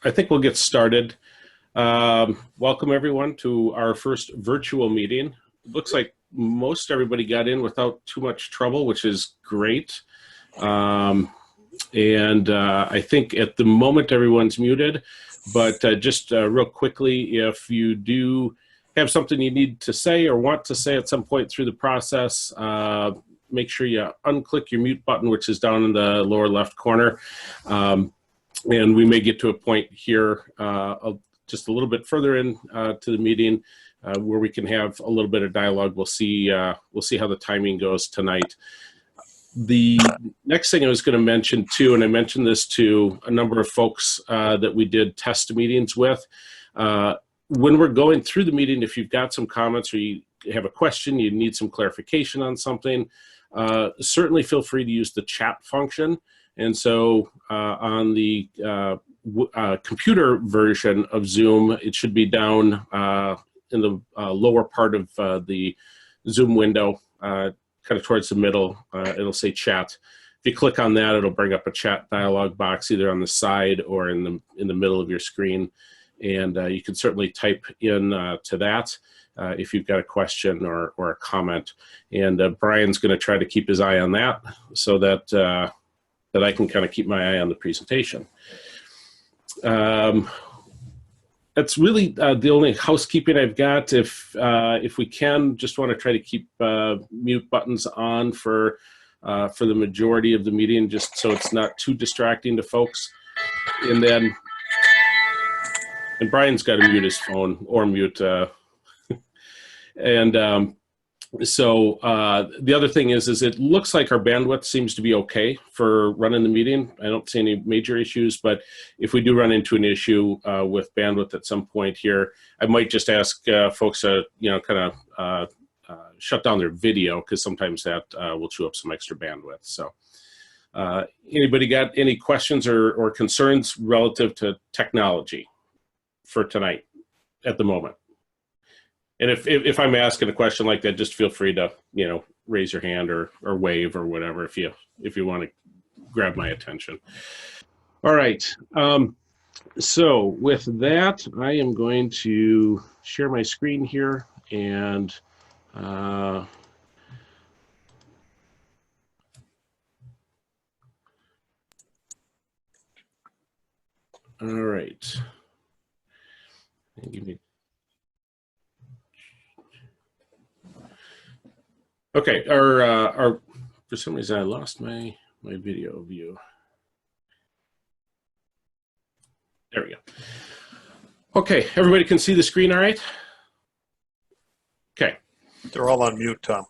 I think we'll get started. Welcome everyone to our first virtual meeting. Looks like most everybody got in without too much trouble, which is great. I think at the moment everyone's muted, but just real quickly, if you do have something you need to say or want to say at some point through the process, make sure you unclick your mute button, which is down in the lower left corner. And we may get to a point here just a little bit further in to the meeting where we can have a little bit of dialogue. We'll see how the timing goes tonight. The next thing I was going to mention too, and I mentioned this to a number of folks that we did test meetings with, when we're going through the meeting, if you've got some comments or you have a question, you need some clarification on something, certainly feel free to use the chat function. And so on the computer version of Zoom, it should be down in the lower part of the Zoom window, kind of towards the middle. It'll say chat. If you click on that, it'll bring up a chat dialog box either on the side or in the middle of your screen. And you can certainly type in to that if you've got a question or a comment. And Brian's going to try to keep his eye on that so that that I can kind of keep my eye on the presentation. That's really the only housekeeping I've got. If we can, just want to try to keep mute buttons on for the majority of the meeting, just so it's not too distracting to folks. And Brian's got to mute his phone or mute. So the other thing is it looks like our bandwidth seems to be okay for running the meeting. I don't see any major issues, but if we do run into an issue with bandwidth at some point here, I might just ask folks to, kind of shut down their video, because sometimes that will chew up some extra bandwidth. So anybody got any questions or concerns relative to technology for tonight at the moment? And if I'm asking a question like that, just feel free to, raise your hand or wave or whatever if you want to grab my attention. All right. So with that, I am going to share my screen here and all right. Give me. Okay, for some reason I lost my video view. There we go. Okay, everybody can see the screen all right? Okay. They're all on mute, Tom.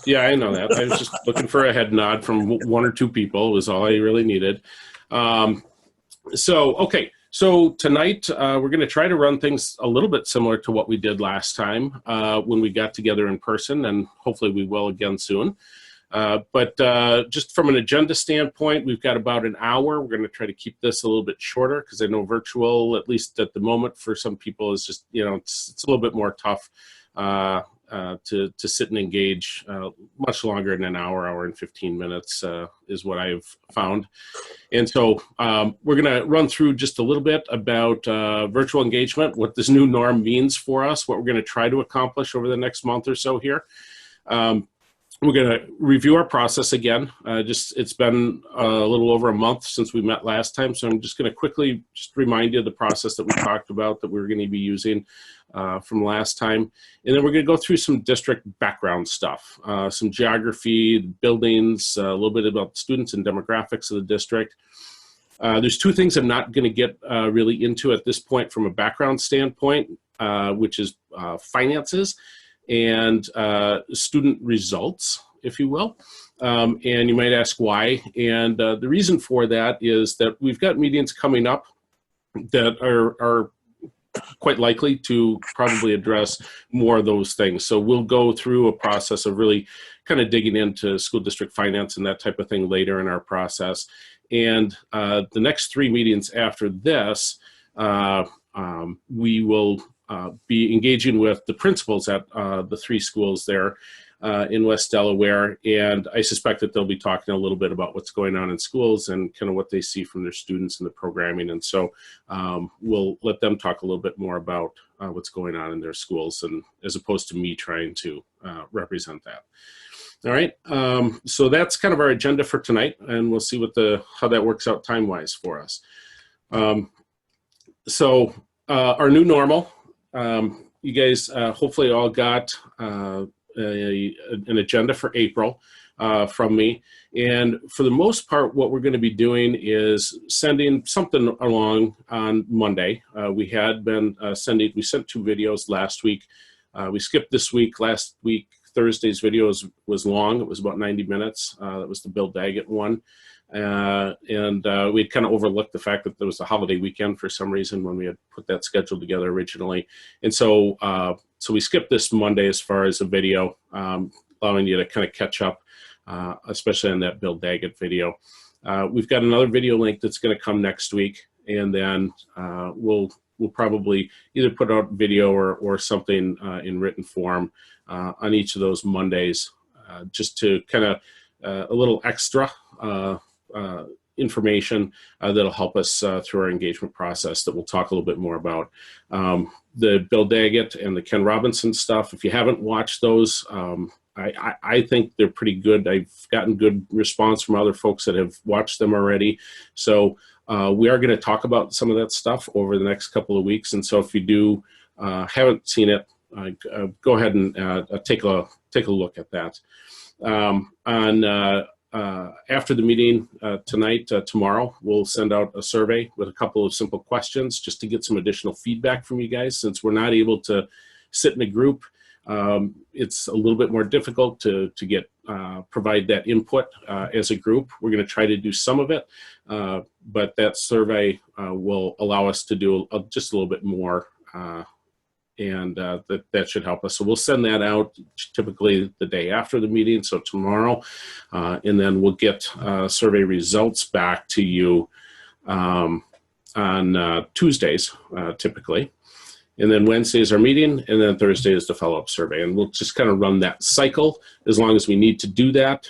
Yeah, I know that. I was just looking for a head nod from one or two people was all I really needed. So tonight, we're going to try to run things a little bit similar to what we did last time when we got together in person, and hopefully we will again soon. But just from an agenda standpoint, we've got about an hour. We're going to try to keep this a little bit shorter because I know virtual, at least at the moment, for some people is just, it's a little bit more tough to sit and engage much longer than an hour and 15 minutes is what I've found. And so we're going to run through just a little bit about virtual engagement, what this new norm means for us, what we're going to try to accomplish over the next month or so here. We're going to review our process again. It's been a little over a month since we met last time, so I'm just going to quickly just remind you of the process that we talked about that we're going to be using from last time. And then we're going to go through some district background stuff, some geography, buildings, a little bit about students and demographics of the district. There's two things I'm not going to get really into at this point from a background standpoint, which is finances and student results, if you will. And you might ask why. And the reason for that is that we've got meetings coming up that are quite likely to probably address more of those things. So we'll go through a process of really kind of digging into school district finance and that type of thing later in our process. And the next three meetings after this, we will be engaging with the principals at the three schools there in West Delaware, and I suspect that they'll be talking a little bit about what's going on in schools and kind of what they see from their students and the programming. And so we'll let them talk a little bit more about what's going on in their schools, and as opposed to me trying to represent that. All right, so that's kind of our agenda for tonight, and we'll see what how that works out time-wise for us. So our new normal, you guys hopefully all got an agenda for April from me. And for the most part, what we're going to be doing is sending something along on Monday. We had been we sent 2 videos last week. We skipped this week. Last week, Thursday's video was long. It was about 90 minutes. That was the Bill Daggett one. We'd kind of overlooked the fact that there was a holiday weekend for some reason when we had put that schedule together originally. And so, so we skipped this Monday as far as a video, allowing you to kind of catch up, especially on that Bill Daggett video. We've got another video link that's going to come next week, and then we'll probably either put out video or something in written form on each of those Mondays, just to kind of a little extra information that'll help us through our engagement process that we'll talk a little bit more about. The Bill Daggett and the Ken Robinson stuff, if you haven't watched those, I think they're pretty good. I've gotten good response from other folks that have watched them already. So we are going to talk about some of that stuff over the next couple of weeks. And so if you do haven't seen it, go ahead and take a look at that. After the meeting tonight, tomorrow, we'll send out a survey with a couple of simple questions just to get some additional feedback from you guys. Since we're not able to sit in a group, it's a little bit more difficult to provide that input as a group. We're going to try to do some of it, but that survey will allow us to do just a little bit more, and that should help us. So we'll send that out typically the day after the meeting, so tomorrow, and then we'll get survey results back to you on Tuesdays, typically. And then Wednesday is our meeting, and then Thursday is the follow-up survey. And we'll just kind of run that cycle as long as we need to do that.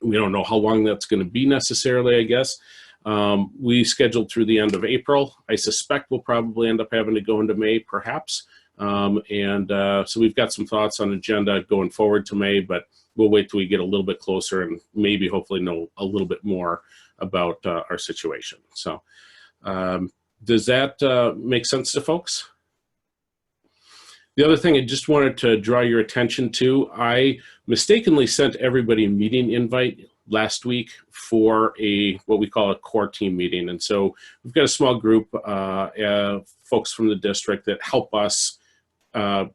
We don't know how long that's going to be necessarily, I guess. We scheduled through the end of April. I suspect we'll probably end up having to go into May, perhaps. So we've got some thoughts on agenda going forward to May, but we'll wait till we get a little bit closer and maybe hopefully know a little bit more about our situation. So does that make sense to folks? The other thing I just wanted to draw your attention to, I mistakenly sent everybody a meeting invite last week for what we call a core team meeting. And so we've got a small group, folks from the district that help us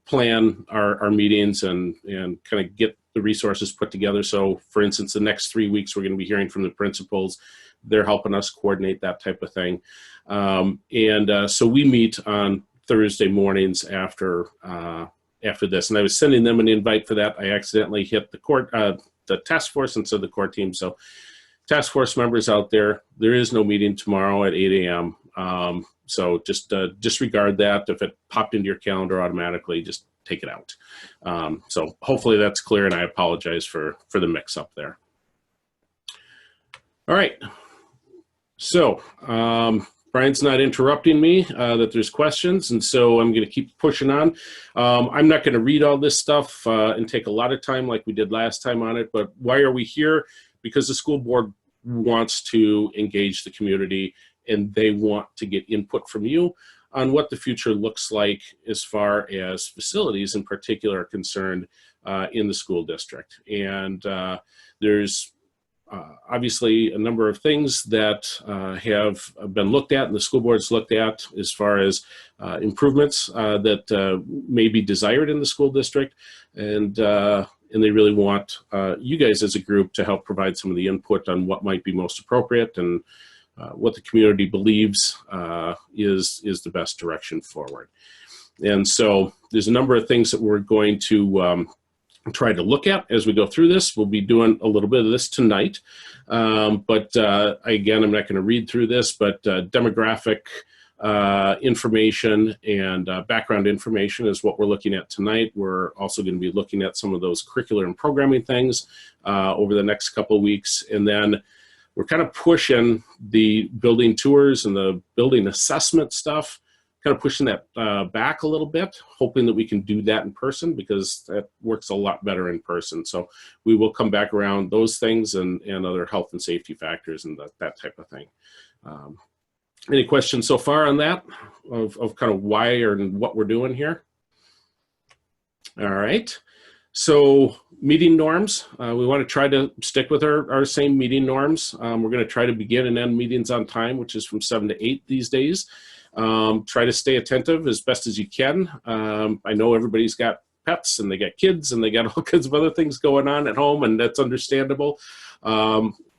plan our meetings and kind of get the resources put together. So for instance, the next 3 weeks, we're going to be hearing from the principals. They're helping us coordinate that type of thing. So we meet on Thursday mornings after this. And I was sending them an invite for that. I accidentally hit the task force instead of the core team. So task force members out there, there is no meeting tomorrow at 8 a.m. So just disregard that. If it popped into your calendar automatically, just take it out. So hopefully that's clear, and I apologize for the mix up there. All right. So Brian's not interrupting me that there's questions, and so I'm going to keep pushing on. I'm not going to read all this stuff and take a lot of time like we did last time on it, but why are we here? Because the school board wants to engage the community, and they want to get input from you on what the future looks like as far as facilities in particular are concerned in the school district. And there's obviously a number of things that have been looked at and the school board's looked at as far as improvements that may be desired in the school district. And they really want you guys as a group to help provide some of the input on what might be most appropriate and what the community believes is the best direction forward. And so there's a number of things that we're going to try to look at as we go through this. We'll be doing a little bit of this tonight, but again, I'm not going to read through this, but demographic information and background information is what we're looking at tonight. We're also going to be looking at some of those curricular and programming things over the next couple of weeks. And then we're kind of pushing the building tours and the building assessment stuff, kind of pushing that back a little bit, hoping that we can do that in person because that works a lot better in person. So we will come back around those things and other health and safety factors and that type of thing. Any questions so far on that of kind of why or what we're doing here? All right. So meeting norms, we want to try to stick with our same meeting norms. We're going to try to begin and end meetings on time, which is from 7 to 8 these days. Try to stay attentive as best as you can. I know everybody's got pets and they got kids and they got all kinds of other things going on at home, and that's understandable.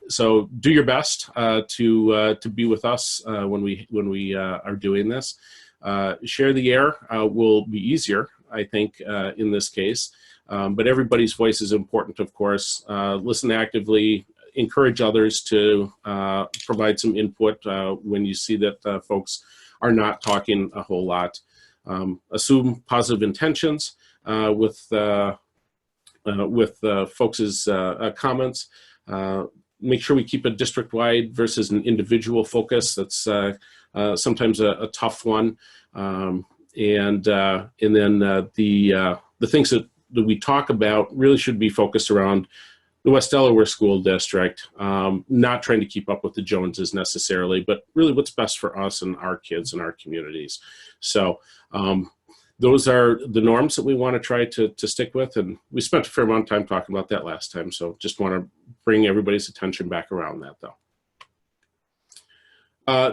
So do your best to be with us when we are doing this. Share the air will be easier, I think, in this case. But everybody's voice is important, of course. Listen actively, encourage others to provide some input when you see that folks are not talking a whole lot. Assume positive intentions with folks' comments. Make sure we keep a district-wide versus an individual focus. That's sometimes a tough one. And then the things that we talk about really should be focused around the West Delaware School District, not trying to keep up with the Joneses necessarily, but really what's best for us and our kids and our communities. So those are the norms that we want to try to stick with, and we spent a fair amount of time talking about that last time, so just want to bring everybody's attention back around that though.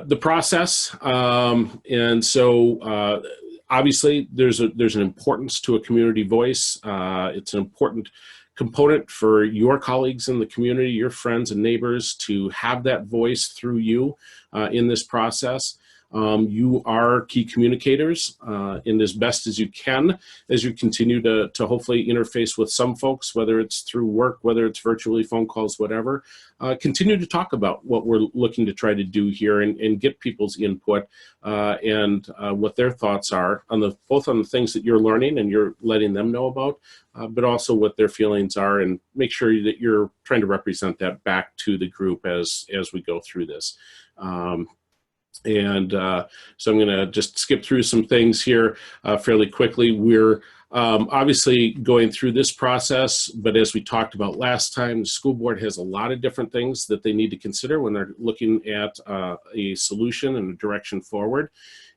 The process, and so obviously there's an importance to a community voice. It's an important component for your colleagues in the community, your friends and neighbors, to have that voice through you in this process. You are key communicators in as best as you can as you continue to hopefully interface with some folks, whether it's through work, whether it's virtually, phone calls, whatever. Continue to talk about what we're looking to try to do here and get people's input and what their thoughts are on both on the things that you're learning and you're letting them know about, but also what their feelings are, and make sure that you're trying to represent that back to the group as we go through this. So I'm going to just skip through some things here fairly quickly. We're obviously going through this process, but as we talked about last time, the school board has a lot of different things that they need to consider when they're looking at a solution and a direction forward.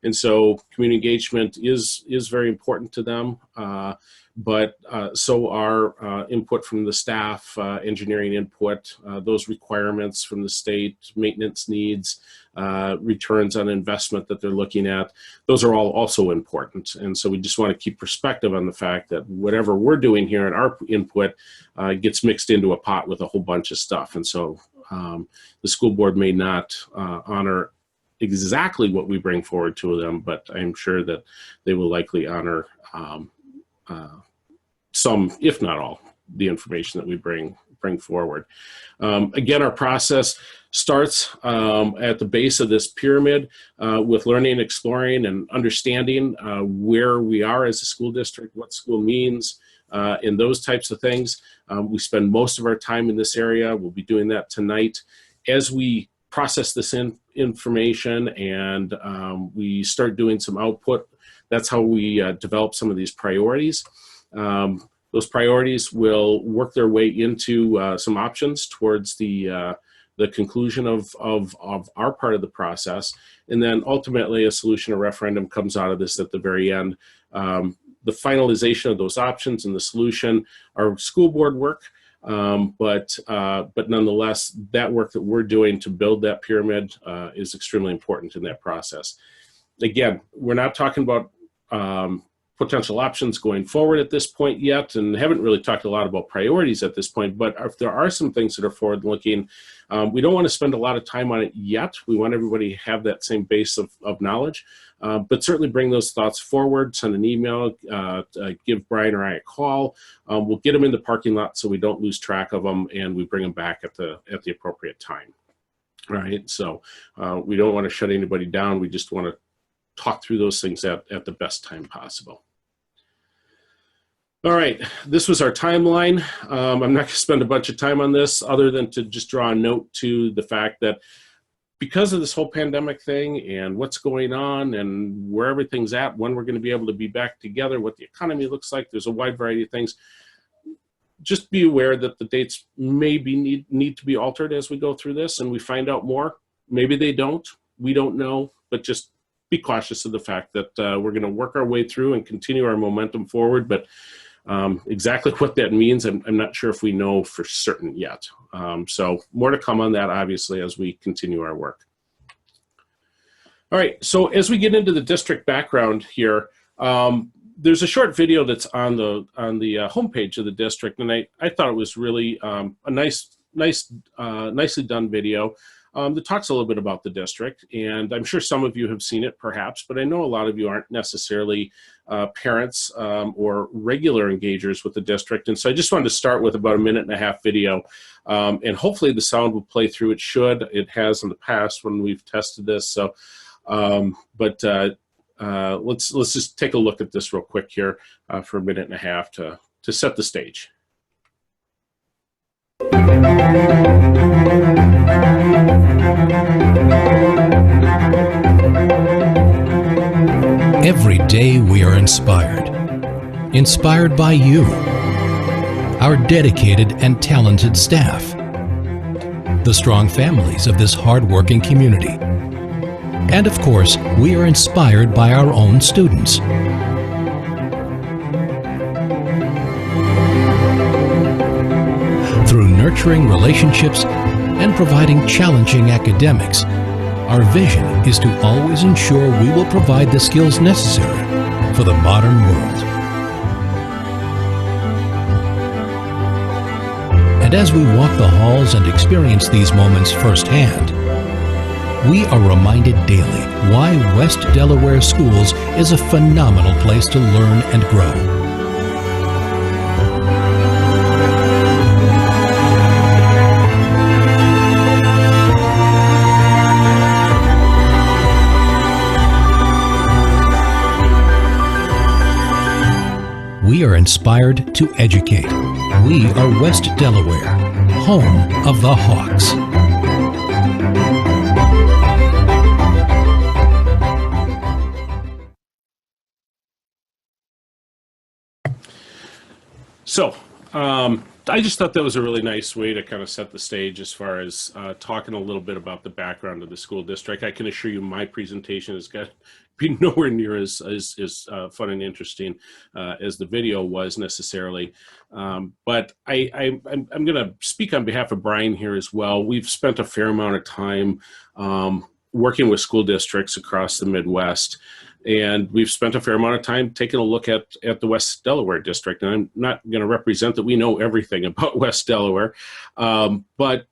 And so community engagement is very important to them, but so are input from the staff, engineering input, those requirements from the state, maintenance needs, returns on investment that they're looking at. Those are all also important. And so we just want to keep perspective on the fact that whatever we're doing here in our input gets mixed into a pot with a whole bunch of stuff. And so the school board may not honor exactly what we bring forward to them, but I'm sure that they will likely honor some, if not all, the information that we bring forward. Again, our process starts at the base of this pyramid with learning, exploring, and understanding where we are as a school district, what school means, and those types of things. We spend most of our time in this area. We'll be doing that tonight. As we process this information and we start doing some output, that's how we develop some of these priorities. Those priorities will work their way into some options towards the conclusion of our part of the process. And then ultimately a solution or referendum comes out of this at the very end. The finalization of those options and the solution are school board work, but nonetheless, that work that we're doing to build that pyramid is extremely important in that process. Again, we're not talking about potential options going forward at this point yet, and haven't really talked a lot about priorities at this point, but if there are some things that are forward-looking, we don't want to spend a lot of time on it yet. We want everybody to have that same base of knowledge, but certainly bring those thoughts forward, send an email, give Brian or I a call. We'll get them in the parking lot so we don't lose track of them, and we bring them back at the appropriate time. All right, so we don't want to shut anybody down. We just want to talk through those things at the best time possible. All right, this was our timeline. I'm not going to spend a bunch of time on this other than to just draw a note to the fact that because of this whole pandemic thing and what's going on and where everything's at, when we're going to be able to be back together, what the economy looks like, there's a wide variety of things. Just be aware that the dates maybe need to be altered as we go through this and we find out more. Maybe they don't. We don't know, but just be cautious of the fact that we're going to work our way through and continue our momentum forward. But exactly what that means, I'm not sure if we know for certain yet. So more to come on that, obviously, as we continue our work. All right, so as we get into the district background here, there's a short video that's on the homepage of the district, and I thought it was really a nicely done video that talks a little bit about the district. And I'm sure some of you have seen it, perhaps, but I know a lot of you aren't necessarily parents or regular engagers with the district. And so I just wanted to start with about a 1.5-minute video, and hopefully the sound will play through. It should. It has in the past when we've tested this. So, let's just take a look at this real quick here for a 1.5 minutes to set the stage. Every day we are inspired by you, our dedicated and talented staff, the strong families of this hard-working community. And of course, we are inspired by our own students. Through nurturing relationships and providing challenging academics, our vision is to always ensure we will provide the skills necessary for the modern world. And as we walk the halls and experience these moments firsthand, we are reminded daily why West Delaware Schools is a phenomenal place to learn and grow. We are inspired to educate. We are West Delaware, home of the Hawks. So I just thought that was a really nice way to kind of set the stage as far as talking a little bit about the background of the school district. I can assure you my presentation is going to be nowhere near as fun and interesting as the video was necessarily. But I'm going to speak on behalf of Brian here as well. We've spent a fair amount of time working with school districts across the Midwest. And we've spent a fair amount of time taking a look at the West Delaware district. And I'm not going to represent that we know everything about West Delaware, but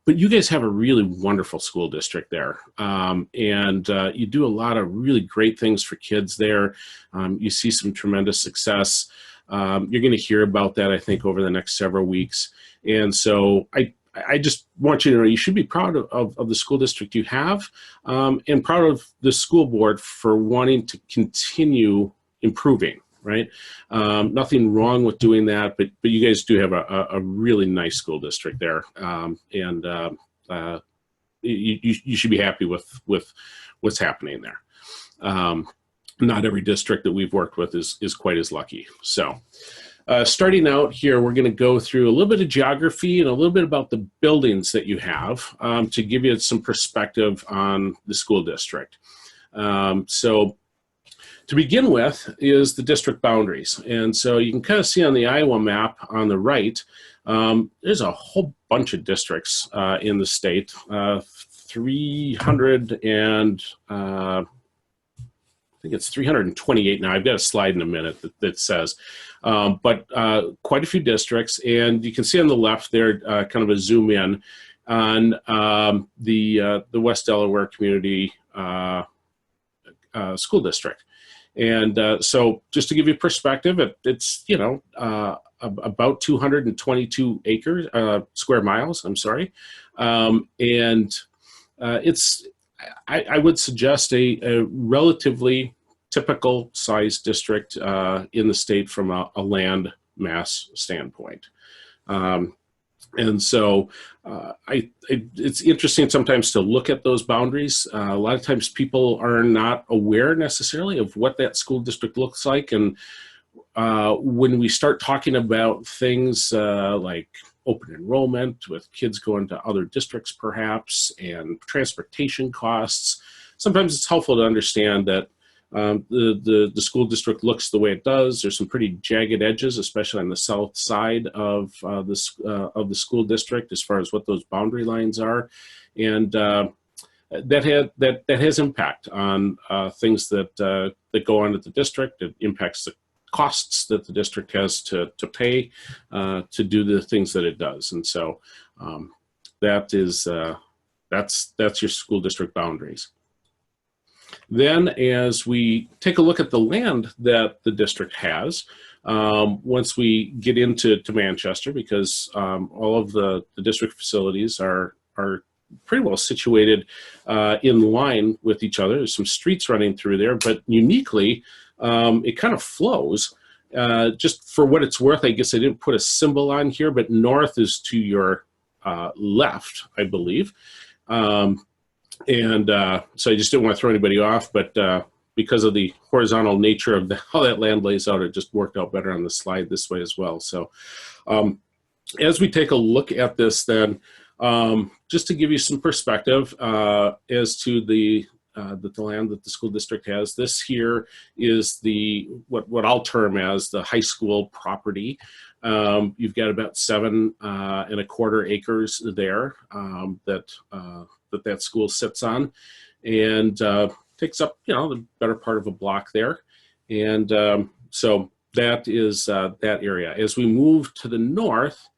you guys have a really wonderful school district there. And you do a lot of really great things for kids there. You see some tremendous success. You're going to hear about that, I think, over the next several weeks. And so I just want you to know you should be proud of the school district you have, and proud of the school board for wanting to continue improving, right? Nothing wrong with doing that, but you guys do have a really nice school district there, and you should be happy with what's happening there. Not every district that we've worked with is quite as lucky. So starting out here, we're going to go through a little bit of geography and a little bit about the buildings that you have to give you some perspective on the school district. So to begin with is the district boundaries. And so you can kind of see on the Iowa map on the right, there's a whole bunch of districts in the state, 300 and I think it's 328 now. I've got a slide in a minute that says, but quite a few districts. And you can see on the left there, kind of a zoom in on the West Delaware Community School District. And so just to give you perspective, it's, you know, about 222 acres, square miles, I'm sorry. And it's, I would suggest a relatively typical size district in the state from a land mass standpoint. And so it's interesting sometimes to look at those boundaries. A lot of times people are not aware necessarily of what that school district looks like. And when we start talking about things like open enrollment with kids going to other districts perhaps, and transportation costs, sometimes it's helpful to understand that the school district looks the way it does. There's some pretty jagged edges, especially on the south side of the school district, as far as what those boundary lines are, and that has impact on things that go on at the district. It impacts the costs that the district has to pay to do the things that it does, and so that's your school district boundaries. Then as we take a look at the land that the district has, once we get into Manchester, because all of the district facilities are pretty well situated in line with each other. There's some streets running through there, but uniquely, it kind of flows. Just for what it's worth, I guess I didn't put a symbol on here, but north is to your left, I believe. So I just didn't want to throw anybody off, but because of the horizontal nature of how that land lays out, it just worked out better on the slide this way as well. So as we take a look at this then, just to give you some perspective as to the land that the school district has, this here is what I'll term as the high school property. You've got about 7.25 acres there that school sits on, and takes up the better part of a block there, and so that is that area. As we move to the north,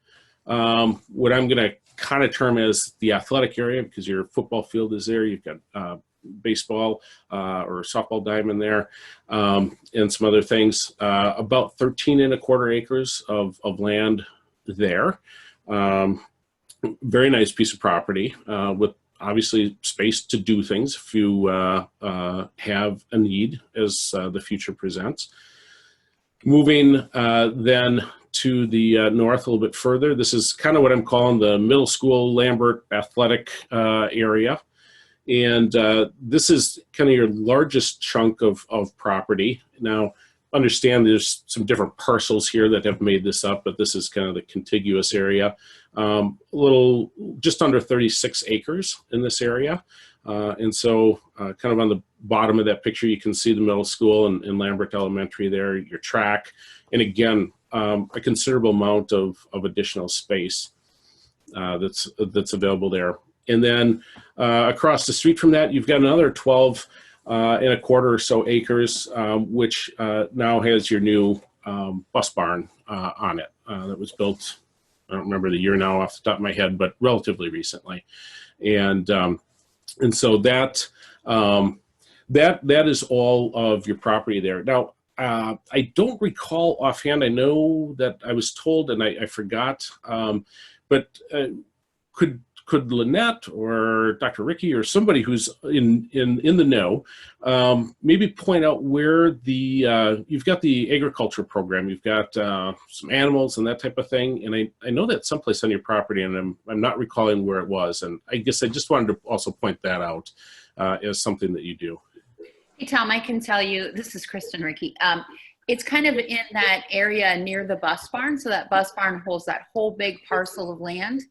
what I'm going to kind of term as the athletic area, because your football field is there, you've got baseball or softball diamond there, and some other things. About 13.25 acres of land there. Very nice piece of property with obviously space to do things if you have a need as the future presents. Moving then to the north a little bit further, this is kind of what I'm calling the middle school Lambert athletic area. And this is kind of your largest chunk of property. Now, understand there's some different parcels here that have made this up, but this is kind of the contiguous area. Just under 36 acres in this area. And so kind of on the bottom of that picture, you can see the middle school and Lambert Elementary there, your track. And again, a considerable amount of additional space that's available there. And then across the street from that, you've got another 12.25 or so acres, which now has your new bus barn on it that was built. I don't remember the year now off the top of my head, but relatively recently. And so that is all of your property there. Now, I don't recall offhand. I know that I was told, and I forgot, but could Lynette or Dr. Ricky or somebody who's in the know maybe point out where you've got the agriculture program, you've got some animals and that type of thing, and I know that's someplace on your property, and I'm not recalling where it was, and I guess I just wanted to also point that out as something that you do. Hey Tom, I can tell you, this is Kristen Ricky. It's kind of in that area near the bus barn, so that bus barn holds that whole big parcel of land.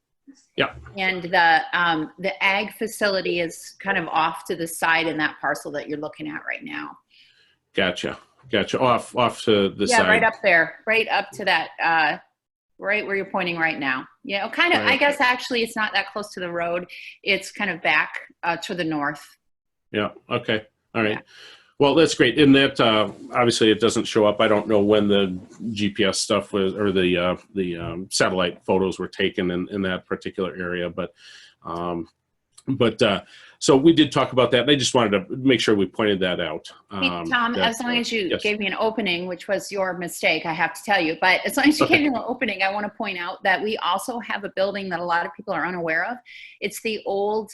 Yeah. And the ag facility is kind of off to the side in that parcel that you're looking at right now. Gotcha. Off to the side. Yeah, right up there, right up to that, right where you're pointing right now. Yeah, kind of. Right. I guess actually it's not that close to the road. It's kind of back to the north. Yeah. Okay. All right. Yeah. Well, that's great. And that obviously it doesn't show up. I don't know when the GPS stuff was, or the satellite photos were taken in that particular area, but But so we did talk about that, and I just wanted to make sure we pointed that out. Hey, Tom, that, as long as you yes. gave me an opening, which was your mistake, I have to tell you, but as long as you gave me an opening, I want to point out that we also have a building that a lot of people are unaware of. It's the old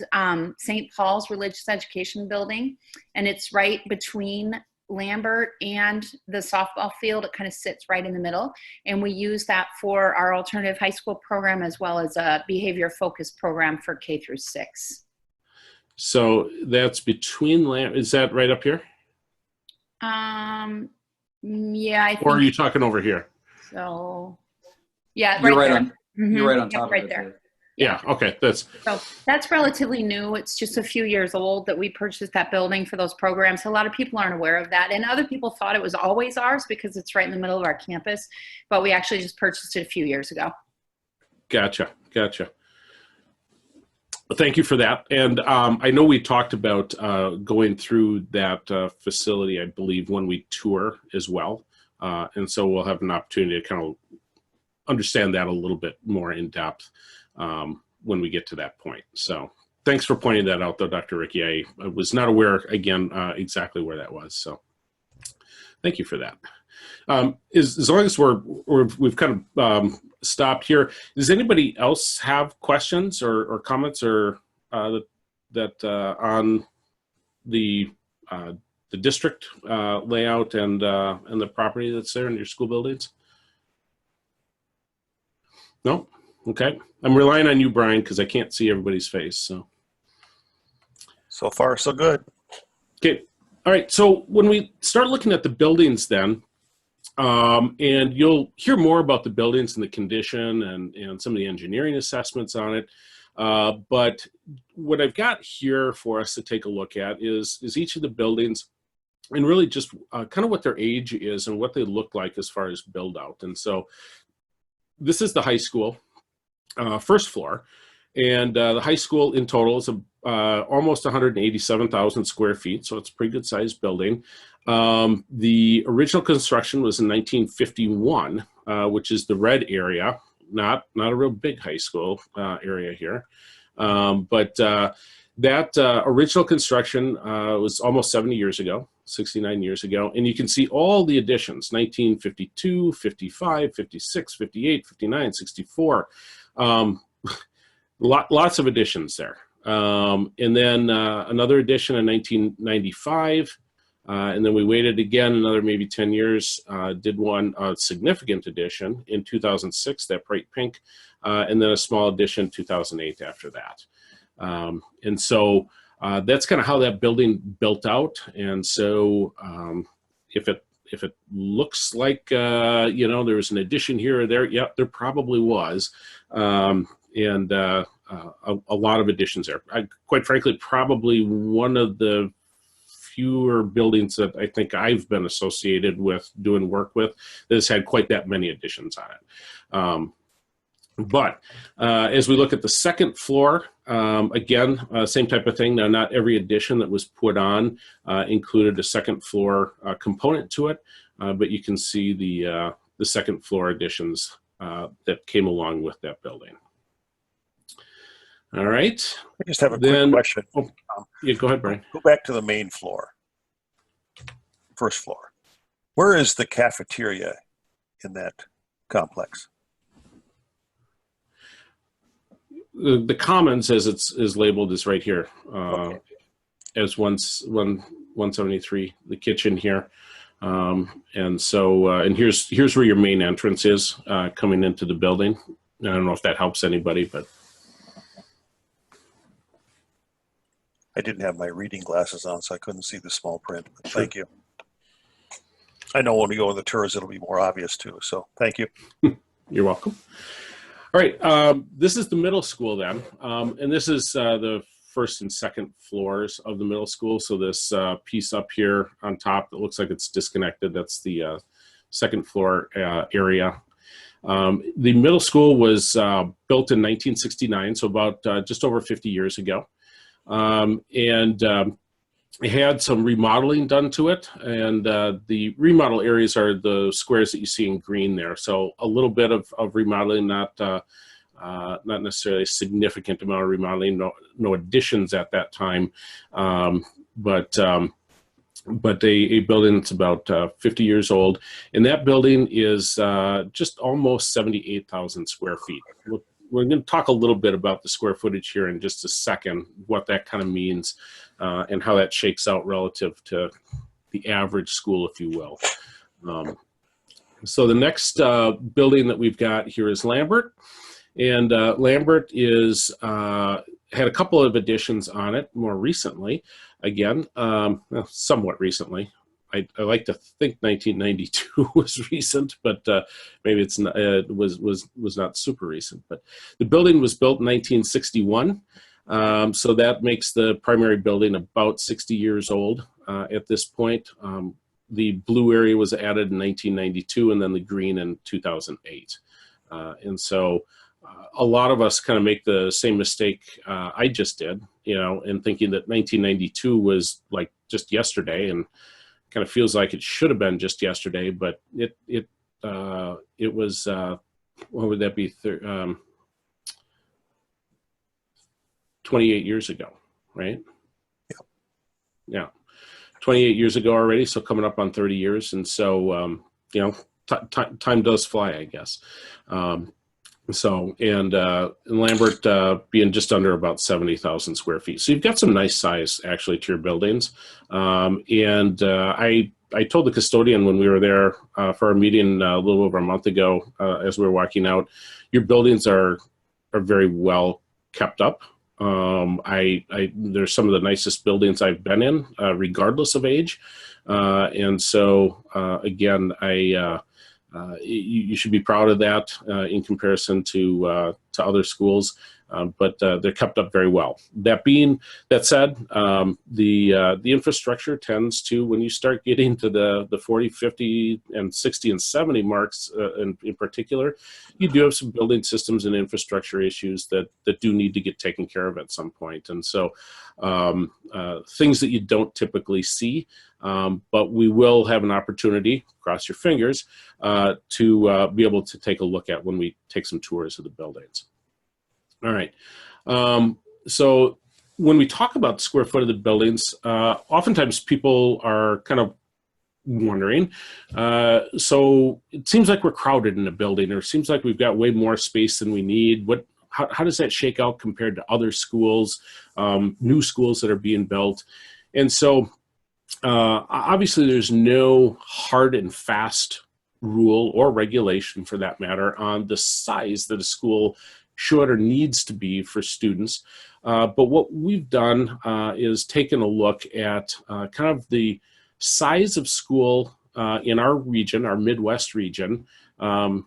St. Paul's Religious Education Building, and it's right between Lambert and the softball field. It kind of sits right in the middle, and we use that for our alternative high school program as well as a behavior focused program for K through 6. So that's between is that right up here? Yeah, I think. Or are you talking over here? So, yeah, You're right right there. on. Mhm. You're right on Yep, top right of it. there. Yeah. Okay. So that's relatively new. It's just a few years old that we purchased that building for those programs. A lot of people aren't aware of that. And other people thought it was always ours because it's right in the middle of our campus. But we actually just purchased it a few years ago. Gotcha. Thank you for that. And I know we talked about going through that facility, I believe, when we tour as well. And so we'll have an opportunity to kind of understand that a little bit more in depth when we get to that point. So thanks for pointing that out, though, Dr. Ricky. I was not aware, again, exactly where that was. So thank you for that. As long as we've kind of stopped here, does anybody else have questions or comments or that on the district layout and the property that's there in your school buildings? No? Okay. I'm relying on you, Brian, because I can't see everybody's face. So far, so good. Okay. All right. So when we start looking at the buildings then, and you'll hear more about the buildings and the condition and some of the engineering assessments on it. But what I've got here for us to take a look at is each of the buildings and really just kind of what their age is and what they look like as far as build out. And so this is the high school, first floor. And the high school in total is almost 187,000 square feet, so it's a pretty good sized building. The original construction was in 1951, which is the red area, not a real big high school area here. But that original construction was almost 70 years ago, 69 years ago. And you can see all the additions, 1952, 55, 56, 58, 59, 64. Lots of additions there. And then another addition in 1995. And then we waited again another maybe 10 years, did one significant addition in 2006, that bright pink, and then a small addition 2008 after that. And so that's kind of how that building built out. And so if it looks like, there was an addition here or there, yep, there probably was. And a lot of additions there. Quite frankly, probably one of the fewer buildings that I think I've been associated with doing work with that has had quite that many additions on it. But as we look at the second floor, again, same type of thing. Now, not every addition that was put on included a second floor component to it, but you can see the second floor additions that came along with that building. All right. I just have a quick question. Yeah, go ahead, Brian. Go back to the main floor, first floor. Where is the cafeteria in that complex? The commons, as is labeled, is right here Okay. as 173. The kitchen here, and so and here's where your main entrance is coming into the building. I don't know if that helps anybody, but. I didn't have my reading glasses on, so I couldn't see the small print. But Sure. Thank you. I know when we go on the tours, it'll be more obvious too. So thank you. You're welcome. All right, this is the middle school then, and this is the first and second floors of the middle school. So this piece up here on top that looks like it's disconnected, that's the second floor area. The middle school was built in 1969, so about just over 50 years ago. It had some remodeling done to it, and the remodel areas are the squares that you see in green there. So a little bit of remodeling, not not necessarily a significant amount of remodeling, no additions at that time, but a building that's about 50 years old. And that building is just almost 78,000 square feet. We're going to talk a little bit about the square footage here in just a second, what that kind of means and how that shakes out relative to the average school, if you will. So the next building that we've got here is Lambert. And Lambert is had a couple of additions on it more recently. Again, well, somewhat recently. I like to think 1992 was recent, but maybe it's not, was not super recent. But the building was built in 1961, so that makes the primary building about 60 years old at this point. The blue area was added in 1992, and then the green in 2008. And so a lot of us kind of make the same mistake I just did, you know, in thinking that 1992 was like just yesterday, and kind of feels like it should have been just yesterday, but it was what would that be? 28 years ago, right? Yeah, 28 years ago already. So coming up on 30 years, and so you know, time does fly, I guess. So, and Lambert being just under about 70,000 square feet. So you've got some nice size actually to your buildings. And I told the custodian when we were there for our meeting a little over a month ago, as we were walking out, your buildings are very well kept up. They're some of the nicest buildings I've been in, regardless of age. And so, again, you should be proud of that in comparison to other schools, but they're kept up very well. That said, the infrastructure tends to, when you start getting to the 40, 50, and 60 and 70 marks in particular, you do have some building systems and infrastructure issues that do need to get taken care of at some point. And so things that you don't typically see, but we will have an opportunity, cross your fingers, to be able to take a look at when we take some tours of the buildings. All right. So when we talk about the square foot of the buildings, oftentimes people are kind of wondering, so it seems like we're crowded in a building, or it seems like we've got way more space than we need. How does that shake out compared to other schools, new schools that are being built? And so obviously there's no hard and fast rule or regulation, for that matter, on the size that a school should or needs to be for students. But what we've done is taken a look at kind of the size of school in our region, our Midwest region, and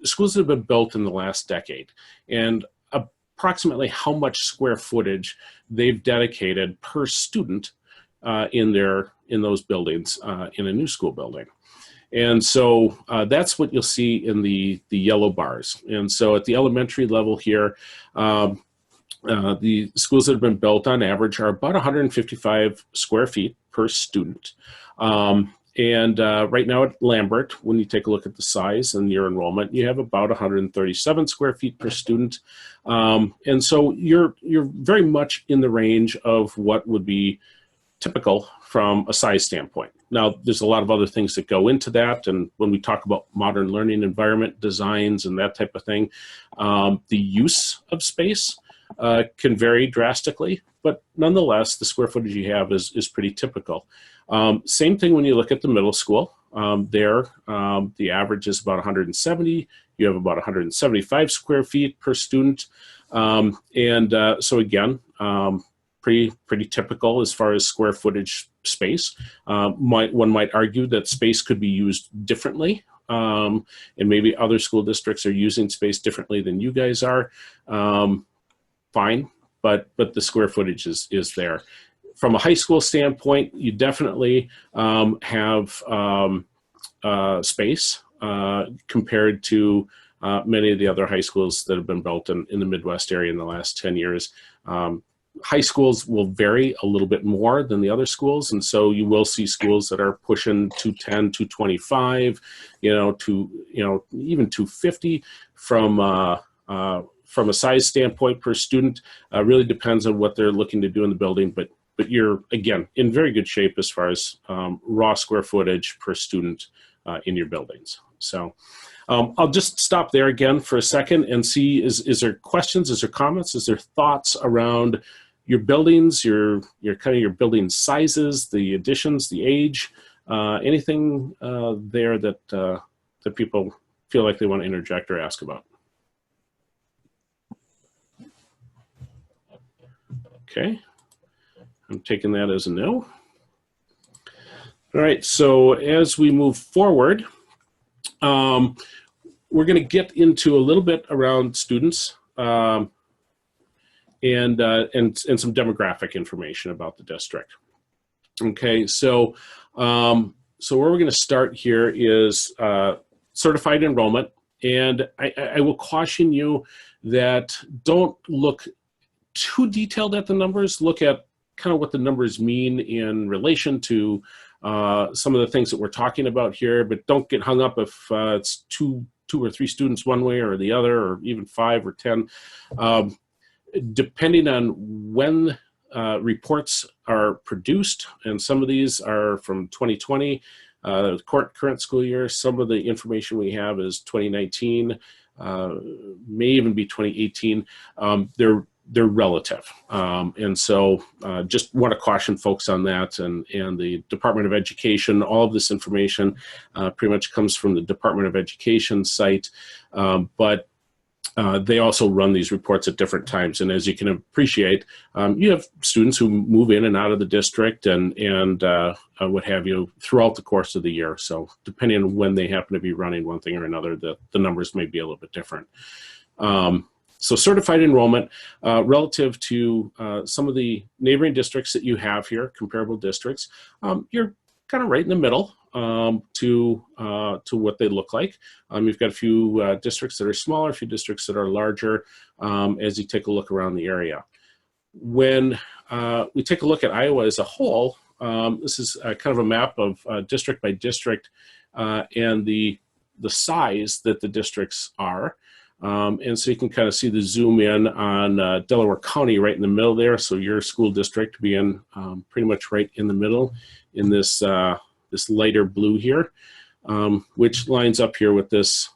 schools that have been built in the last decade, and approximately how much square footage they've dedicated per student in those buildings in a new school building. And so that's what you'll see in the yellow bars. And so at the elementary level here, the schools that have been built on average are about 155 square feet per student. And right now at Lambert, when you take a look at the size and your enrollment, you have about 137 square feet per student. And so you're very much in the range of what would be typical from a size standpoint. Now, there's a lot of other things that go into that, and when we talk about modern learning environment designs and that type of thing, the use of space can vary drastically, but nonetheless, the square footage you have is pretty typical. Same thing when you look at the middle school. The average is about 170. You have about 175 square feet per student. So again, pretty typical as far as square footage space. One might argue that space could be used differently, and maybe other school districts are using space differently than you guys are. Fine, but the square footage is there. From a high school standpoint, you definitely have space compared to many of the other high schools that have been built in the Midwest area in the last 10 years. high schools will vary a little bit more than the other schools, and so you will see schools that are pushing 210, 225, even 250 from a size standpoint per student. Really depends on what they're looking to do in the building, but you're, again, in very good shape as far as raw square footage per student in your buildings. So I'll just stop there again for a second and see, is there questions, is there comments, is there thoughts around your buildings, your kind of your building sizes, the additions, the age, anything there that people feel like they want to interject or ask about? Okay, I'm taking that as a no. All right, so as we move forward, we're going to get into a little bit around students and some demographic information about the district. Okay, so where we're going to start here is certified enrollment, and I will caution you that don't look too detailed at the numbers. Look at kind of what the numbers mean in relation to some of the things that we're talking about here, but don't get hung up if it's two or three students one way or the other, or even 5 or 10. Depending on when reports are produced, and some of these are from 2020, the current school year. Some of the information we have is 2019, may even be 2018. They're relative. And so just want to caution folks on that, and the Department of Education. All of this information pretty much comes from the Department of Education site, but they also run these reports at different times. And as you can appreciate, you have students who move in and out of the district and what have you throughout the course of the year. So depending on when they happen to be running one thing or another, the numbers may be a little bit different. So certified enrollment, relative to some of the neighboring districts that you have here, comparable districts, you're kind of right in the middle to what they look like. You've got a few districts that are smaller, a few districts that are larger as you take a look around the area. When we take a look at Iowa as a whole, this is kind of a map of district by district and the size that the districts are. And so you can kind of see the zoom in on Delaware County right in the middle there. So your school district being pretty much right in the middle in this this lighter blue here, which lines up here with this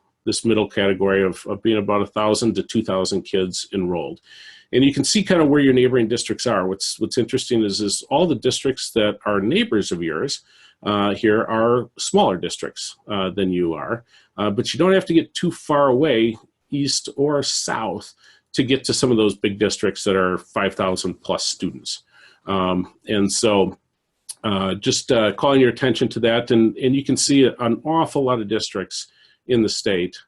middle category of being about 1,000 to 2,000 kids enrolled. And you can see kind of where your neighboring districts are. What's interesting is all the districts that are neighbors of yours here are smaller districts than you are, but you don't have to get too far away east or south to get to some of those big districts that are 5,000 plus students. And so just calling your attention to that, and you can see an awful lot of districts in the state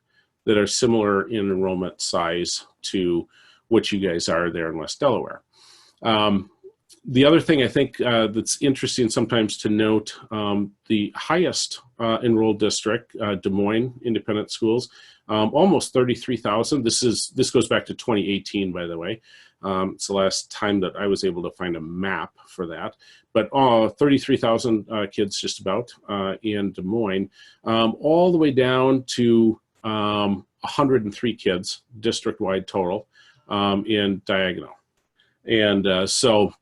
that are similar in enrollment size to what you guys are there in West Delaware. The other thing I think that's interesting sometimes to note, the highest enrolled district, Des Moines Independent Schools, almost 33,000. This goes back to 2018, by the way. It's the last time that I was able to find a map for that. But 33,000 kids just about in Des Moines, all the way down to 103 kids district-wide total in Diagonal. And so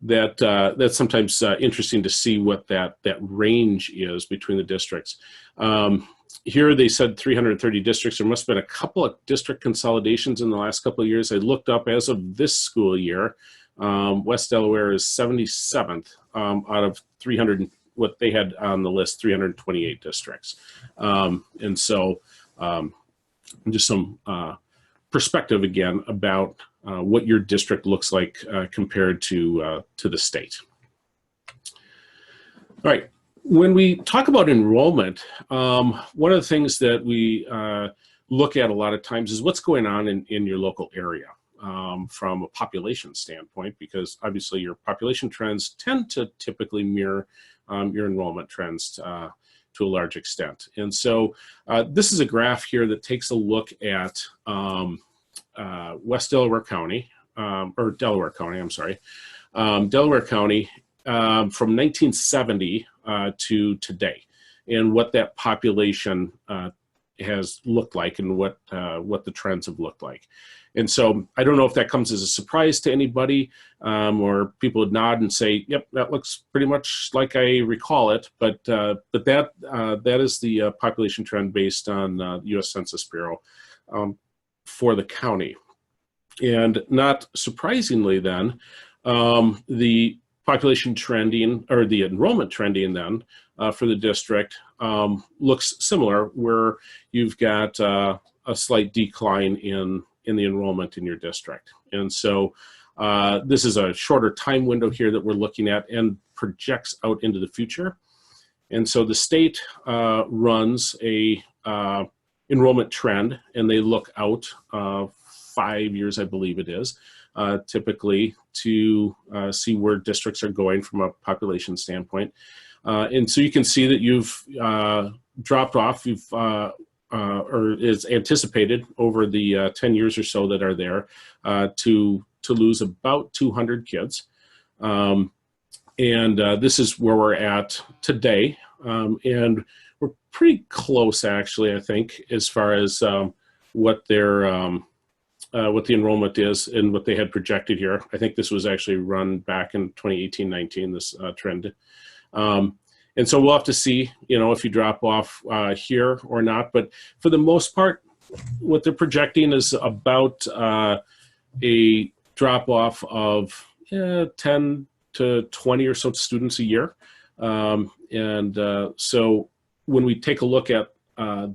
that's sometimes interesting to see what that range is between the districts. Here they said 330 districts. There must have been a couple of district consolidations in the last couple of years. I looked up as of this school year, West Delaware is 77th out of 300, what they had on the list, 328 districts. And so just some perspective again about what your district looks like compared to the state. All right. When we talk about enrollment, one of the things that we look at a lot of times is what's going on in your local area from a population standpoint, because obviously your population trends tend to typically mirror your enrollment trends to a large extent. And so this is a graph here that takes a look at West Delaware County, or Delaware County, I'm sorry, Delaware County from 1970 to today, and what that population has looked like, and what the trends have looked like. And so I don't know if that comes as a surprise to anybody, or people would nod and say, "Yep, that looks pretty much like I recall it." But that is the population trend based on U.S. Census Bureau for the county. And not surprisingly, then the population trending, or the enrollment trending, then for the district looks similar, where you've got a slight decline in the enrollment in your district. And so this is a shorter time window here that we're looking at, and projects out into the future. And so the state runs a enrollment trend, and they look out 5 years, I believe it is, typically, to see where districts are going from a population standpoint. And so you can see that you've dropped off, or is anticipated over the 10 years or so that are there to lose about 200 kids. And this is where we're at today. And we're pretty close, actually, I think, as far as what the enrollment is and what they had projected here. I think this was actually run back in 2018-19, this trend. And so we'll have to see, if you drop off here or not. But for the most part, what they're projecting is about a drop off of 10 to 20 or so students a year. So when we take a look at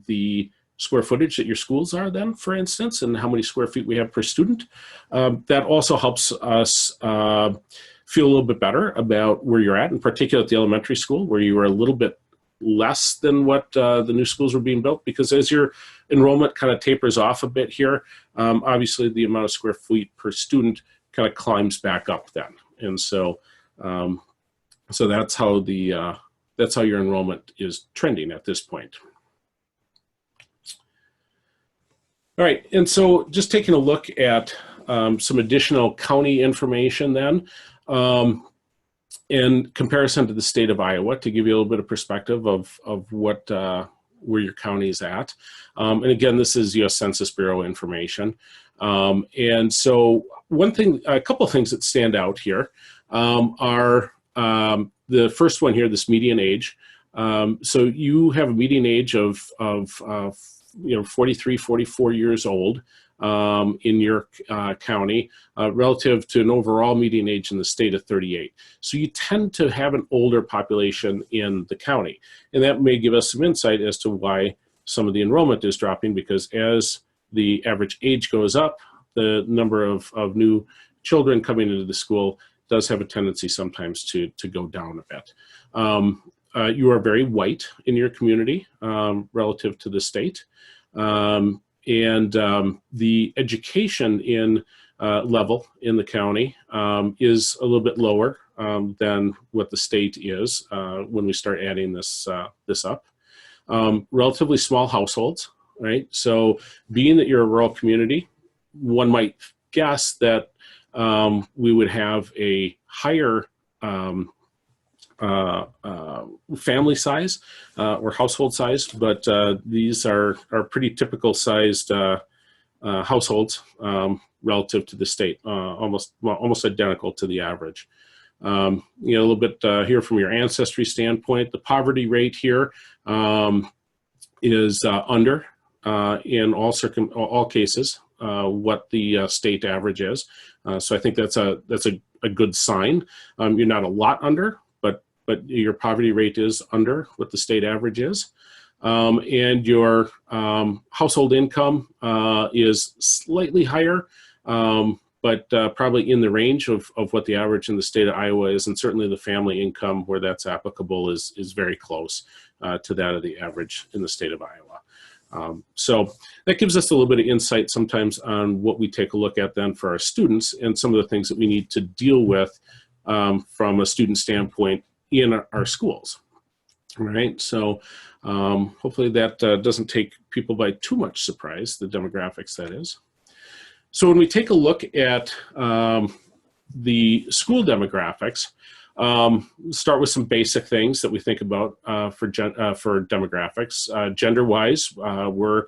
the square footage that your schools are, then, for instance, and how many square feet we have per student, that also helps us feel a little bit better about where you're at, in particular at the elementary school, where you were a little bit less than what the new schools were being built, because as your enrollment kind of tapers off a bit here, obviously the amount of square feet per student kind of climbs back up then. And so so that's how your enrollment is trending at this point. All right, and so just taking a look at some additional county information then, in comparison to the state of Iowa, to give you a little bit of perspective of what where your county is at. And again, this is U.S. Census Bureau information. And so a couple of things that stand out here are the first one here, this median age. So you have a median age of 43, 44 years old in your county, relative to an overall median age in the state of 38. So you tend to have an older population in the county. And that may give us some insight as to why some of the enrollment is dropping, because as the average age goes up, the number of new children coming into the school does have a tendency sometimes to go down a bit. You are very white in your community relative to the state. The education in level in the county is a little bit lower than what the state is when we start adding this up. Relatively small households, right? So being that you're a rural community, one might guess that we would have a higher family size or household size, but these are pretty typical sized households relative to the state, almost identical to the average. A little bit here from your ancestry standpoint, the poverty rate here is under in all cases what the state average is. So I think that's a good sign. You're not a lot under, but your poverty rate is under what the state average is. And your household income is slightly higher, but probably in the range of what the average in the state of Iowa is, and certainly the family income where that's applicable is very close to that of the average in the state of Iowa. So that gives us a little bit of insight sometimes on what we take a look at then for our students, and some of the things that we need to deal with from a student standpoint in our schools. All right, so hopefully that doesn't take people by too much surprise, the demographics that is. So when we take a look at the school demographics, start with some basic things that we think about for demographics. Gender-wise, we're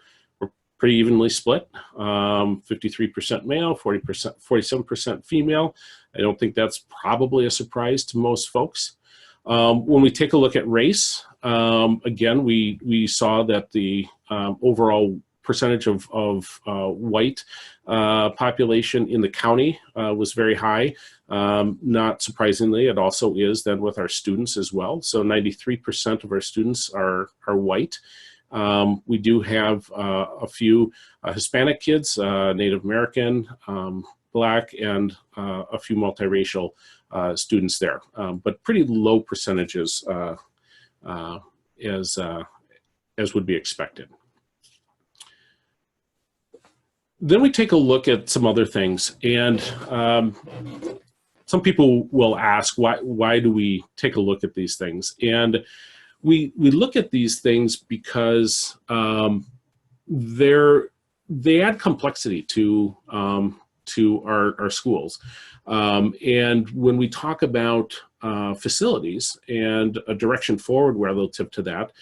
pretty evenly split, 53% male, 47% female. I don't think that's probably a surprise to most folks. When we take a look at race, again, we saw that the overall percentage of white population in the county was very high. Not surprisingly, it also is then with our students as well. So 93% of our students are white. We do have a few Hispanic kids, Native American, Black, and a few multiracial students there, but pretty low percentages as would be expected. Then we take a look at some other things, and some people will ask, why do we take a look at these things? And we look at these things because they add complexity to our schools. And when we talk about facilities and a direction forward relative to that,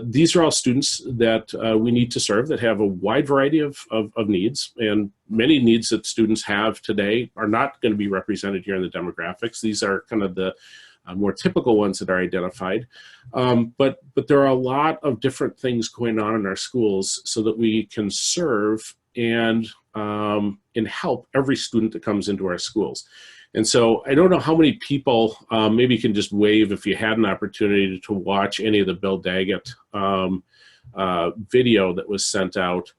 these are all students that we need to serve that have a wide variety of needs, and many needs that students have today are not going to be represented here in the demographics. These are kind of the more typical ones that are identified. But there are a lot of different things going on in our schools so that we can serve and help every student that comes into our schools. And so I don't know how many people, maybe you can just wave if you had an opportunity to watch any of the Bill Daggett video that was sent out.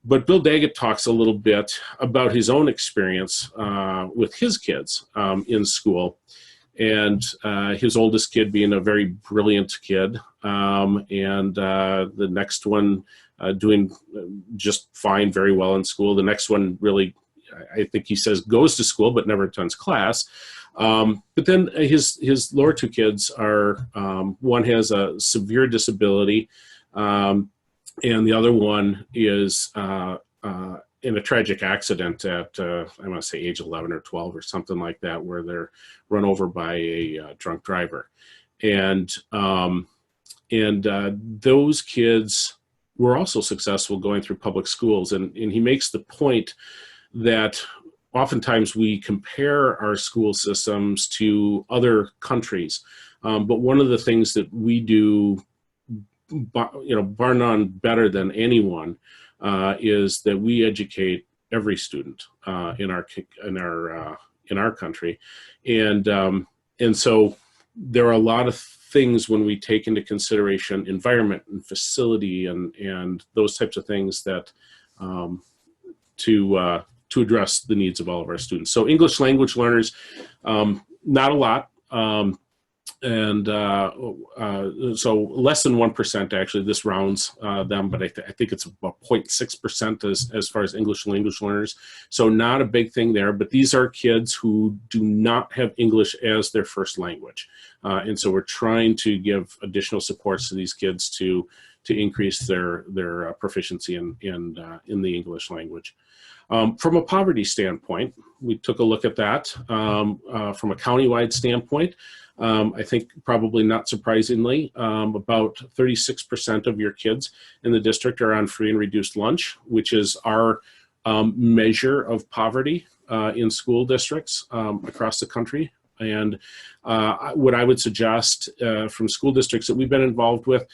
But Bill Daggett talks a little bit about his own experience with his kids in school. And his oldest kid being a very brilliant kid, and the next one doing just fine, very well in school. The next one really, I think he says, goes to school but never attends class. But then his lower two kids are, one has a severe disability, and the other one is in a tragic accident at, I want to say age 11 or 12 or something like that, where they're run over by a drunk driver. And those kids were also successful going through public schools. And he makes the point that oftentimes we compare our school systems to other countries. But one of the things that we do, bar none better than anyone, is that we educate every student in our country, and so there are a lot of things when we take into consideration environment and facility and those types of things that to address the needs of all of our students. So English language learners, not a lot. And so less than 1% actually. This rounds them, but I think it's about 0.6% as far as English language learners. So not a big thing there, but these are kids who do not have English as their first language. And so we're trying to give additional supports to these kids to increase their proficiency in the English language. From a poverty standpoint, we took a look at that. From a countywide standpoint, I think probably not surprisingly, about 36% of your kids in the district are on free and reduced lunch, which is our measure of poverty in school districts across the country. And what I would suggest from school districts that we've been involved with,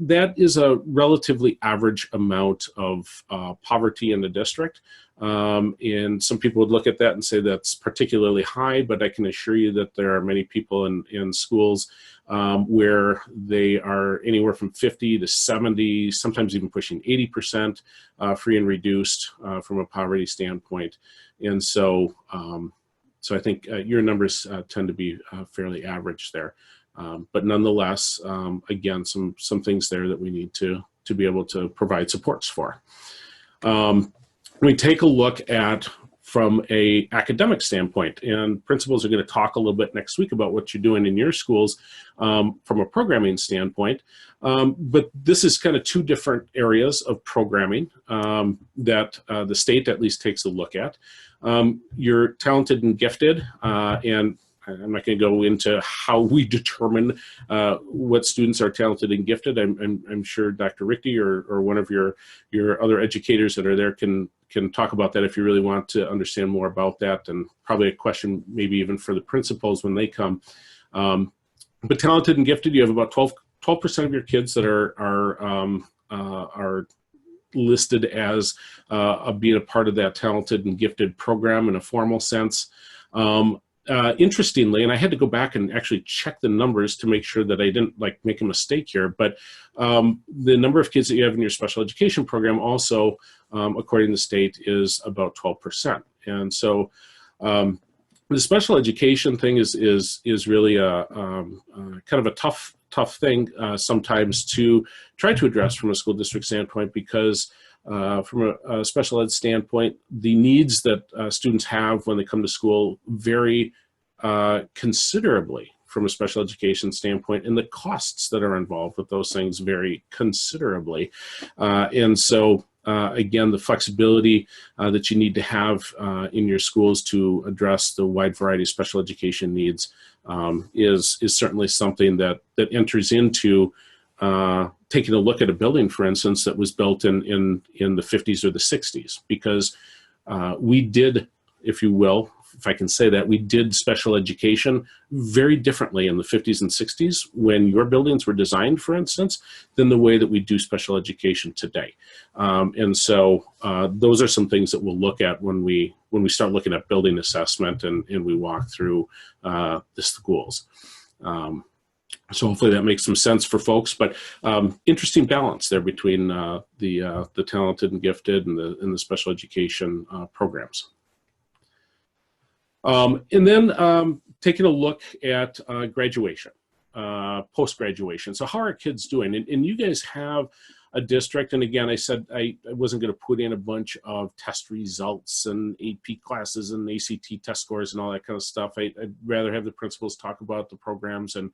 that is a relatively average amount of poverty in the district. And some people would look at that and say that's particularly high, but I can assure you that there are many people in schools where they are anywhere from 50 to 70, sometimes even pushing 80% free and reduced from a poverty standpoint. And so, so I think your numbers tend to be fairly average there. But nonetheless, again, some things there that we need to be able to provide supports for. When we take a look at from a academic standpoint. And principals are going to talk a little bit next week about what you're doing in your schools from a programming standpoint. But this is kind of two different areas of programming that the state at least takes a look at. You're talented and gifted, and I'm not going to go into how we determine what students are talented and gifted. I'm sure Dr. Richte or one of your other educators that are there can talk about that if you really want to understand more about that, and probably a question maybe even for the principals when they come. But talented and gifted, you have about 12% of your kids that are listed as being a part of that talented and gifted program in a formal sense. Interestingly, and I had to go back and actually check the numbers to make sure that I didn't make a mistake here, but the number of kids that you have in your special education program also, according to the state, is about 12%. And so the special education thing is really a kind of a tough thing sometimes to try to address from a school district standpoint, because from a special ed standpoint, the needs that students have when they come to school vary considerably from a special education standpoint, and the costs that are involved with those things vary considerably. And so, again, the flexibility that you need to have in your schools to address the wide variety of special education needs is certainly something that enters into taking a look at a building, for instance, that was built in the 50s or the 60s, because we did, if you will, if I can say that, we did special education very differently in the 50s and 60s when your buildings were designed, for instance, than the way that we do special education today. And so those are some things that we'll look at when we start looking at building assessment and we walk through the schools. So hopefully that makes some sense for folks, but interesting balance there between the talented and gifted and the special education programs. And then taking a look at graduation, post-graduation. So how are kids doing? And you guys have a district, and again, I said I wasn't going to put in a bunch of test results and AP classes and ACT test scores and all that kind of stuff. I'd rather have the principals talk about the programs and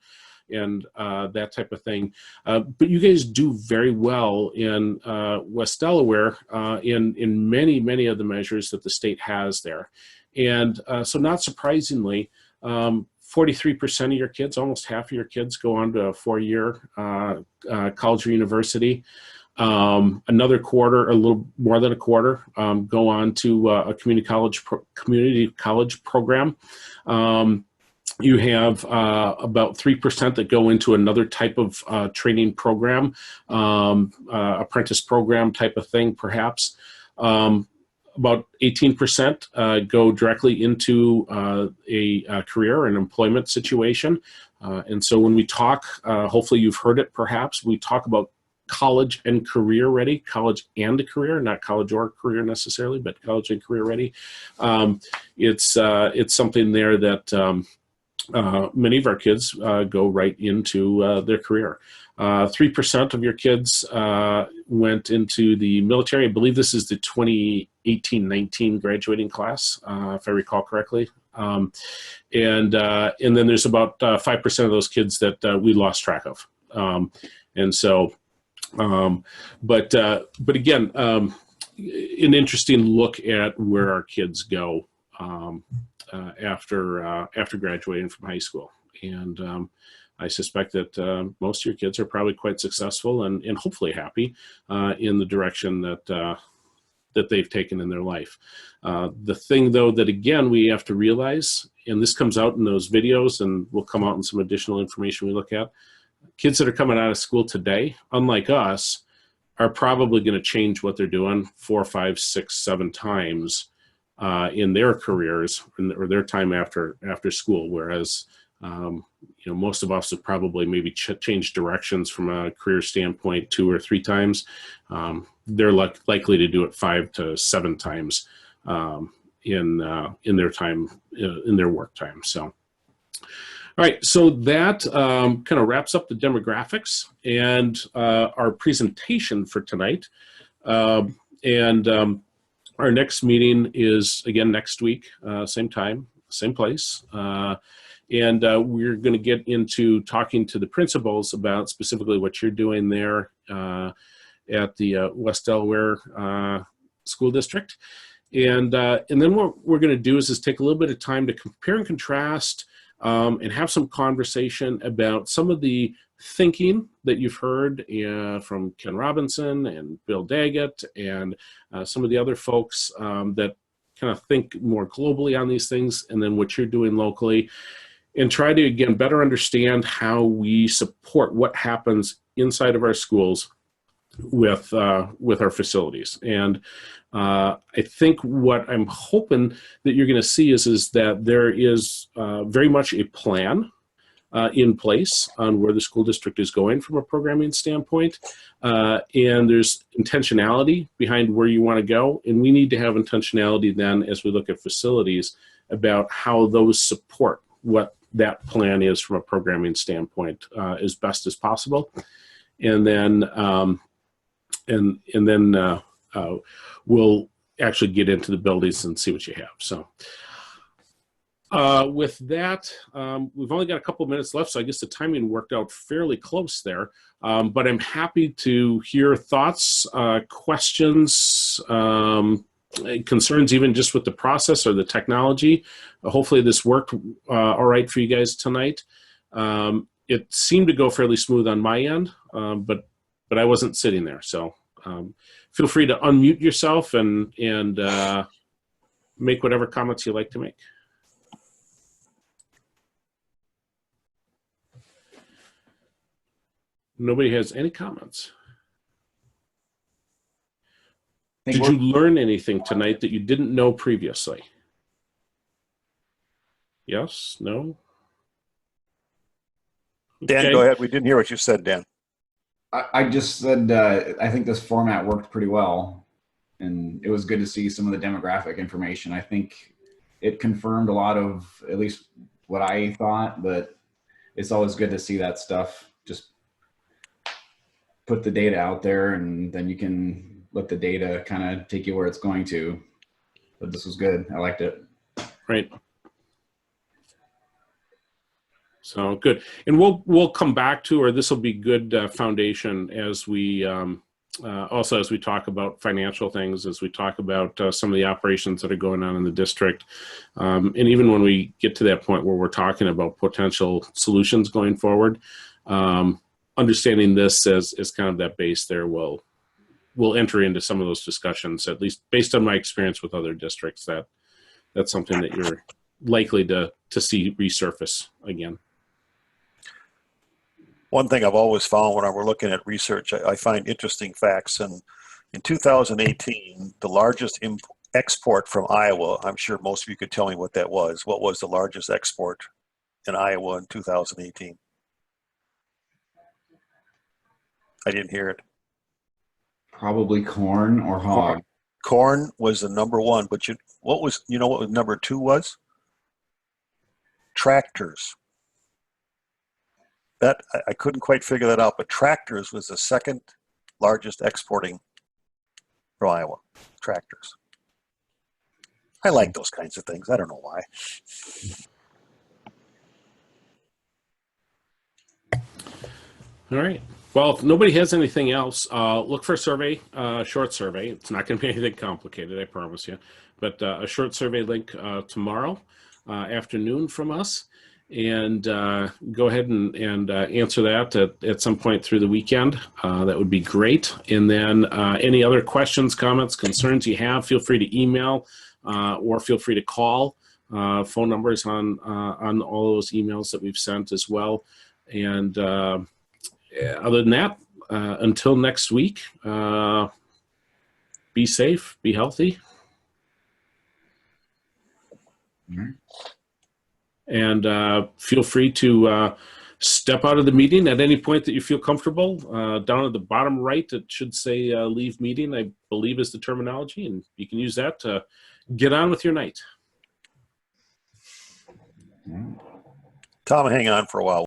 that type of thing. But you guys do very well in West Delaware in many of the measures that the state has there. And so not surprisingly, 43% of your kids, almost half of your kids, go on to a 4-year college or university. Another quarter, a little more than a quarter, go on to a community college program. You have about 3% that go into another type of training program, apprentice program type of thing, perhaps. About 18% go directly into a career and employment situation. And so when we talk, hopefully you've heard it perhaps, we talk about college and career ready, college and a career, not college or career necessarily, but college and career ready. It's something there that many of our kids go right into their career. 3% of your kids went into the military. I believe this is the 2018-19 graduating class, if I recall correctly. And then there's about 5% of those kids that we lost track of. And so, but again, an interesting look at where our kids go after graduating from high school. And I suspect that most of your kids are probably quite successful and hopefully happy in the direction that they've taken in their life. The thing, though, that again we have to realize, and this comes out in those videos and will come out in some additional information we look at, kids that are coming out of school today, unlike us, are probably going to change what they're doing 4, 5, 6, 7 times in their careers or their time after school, whereas most of us have probably maybe changed directions from a career standpoint 2 or 3 times. They're likely to do it 5 to 7 times in their time, in their work time. So, all right, so that kind of wraps up the demographics and our presentation for tonight. Our next meeting is, again, next week, same time, same place. And we're going to get into talking to the principals about specifically what you're doing there at the West Delaware School District. And then what we're going to do is take a little bit of time to compare and contrast and have some conversation about some of the thinking that you've heard from Ken Robinson and Bill Daggett and some of the other folks that kind of think more globally on these things, and then what you're doing locally, and try to, again, better understand how we support what happens inside of our schools with our facilities. And I think what I'm hoping that you're going to see is that there is very much a plan in place on where the school district is going from a programming standpoint. And there's intentionality behind where you want to go. And we need to have intentionality then as we look at facilities about how those support what that plan is from a programming standpoint as best as possible. And then we'll actually get into the buildings and see what you have. So with that, we've only got a couple minutes left, so I guess the timing worked out fairly close there. But I'm happy to hear thoughts, questions, concerns, even just with the process or the technology. Hopefully this worked all right for you guys tonight. It seemed to go fairly smooth on my end, but I wasn't sitting there. So feel free to unmute yourself and make whatever comments you like to make. Nobody has any comments. Did you learn anything tonight that you didn't know previously? Yes? No? Dan, Okay. go ahead. We didn't hear what you said, Dan. I just said I think this format worked pretty well, and it was good to see some of the demographic information. I think it confirmed a lot of at least what I thought, but it's always good to see that stuff. Just put the data out there, and then you can let the data kind of take you where it's going to. But this was good. I liked it. Right. So good, and we'll come back to, or this will be good foundation as we also as we talk about financial things, as we talk about some of the operations that are going on in the district, and even when we get to that point where we're talking about potential solutions going forward, understanding this as kind of that base there will enter into some of those discussions, at least based on my experience with other districts. That's something that you're likely to see resurface again. One thing I've always found when we're looking at research, I find interesting facts. And in 2018, the largest export from Iowa, I'm sure most of you could tell me what that was. What was the largest export in Iowa in 2018? I didn't hear it. Probably corn or hog. Corn was the number one, but you know what number two was? Tractors. That I couldn't quite figure that out, but tractors was the second largest exporting from Iowa. Tractors. I like those kinds of things. I don't know why. All right. Well, if nobody has anything else, look for a survey, short survey. It's not going to be anything complicated, I promise you. But a short survey link tomorrow afternoon from us. And go ahead and answer that at some point through the weekend. That would be great. And then any other questions, comments, concerns you have, feel free to email or feel free to call. Phone numbers on all those emails that we've sent as well. And other than that, until next week, be safe, be healthy. Mm-hmm. And feel free to step out of the meeting at any point that you feel comfortable. Down at the bottom right, it should say leave meeting, I believe is the terminology, and you can use that to get on with your night. Tom, hang on for a while.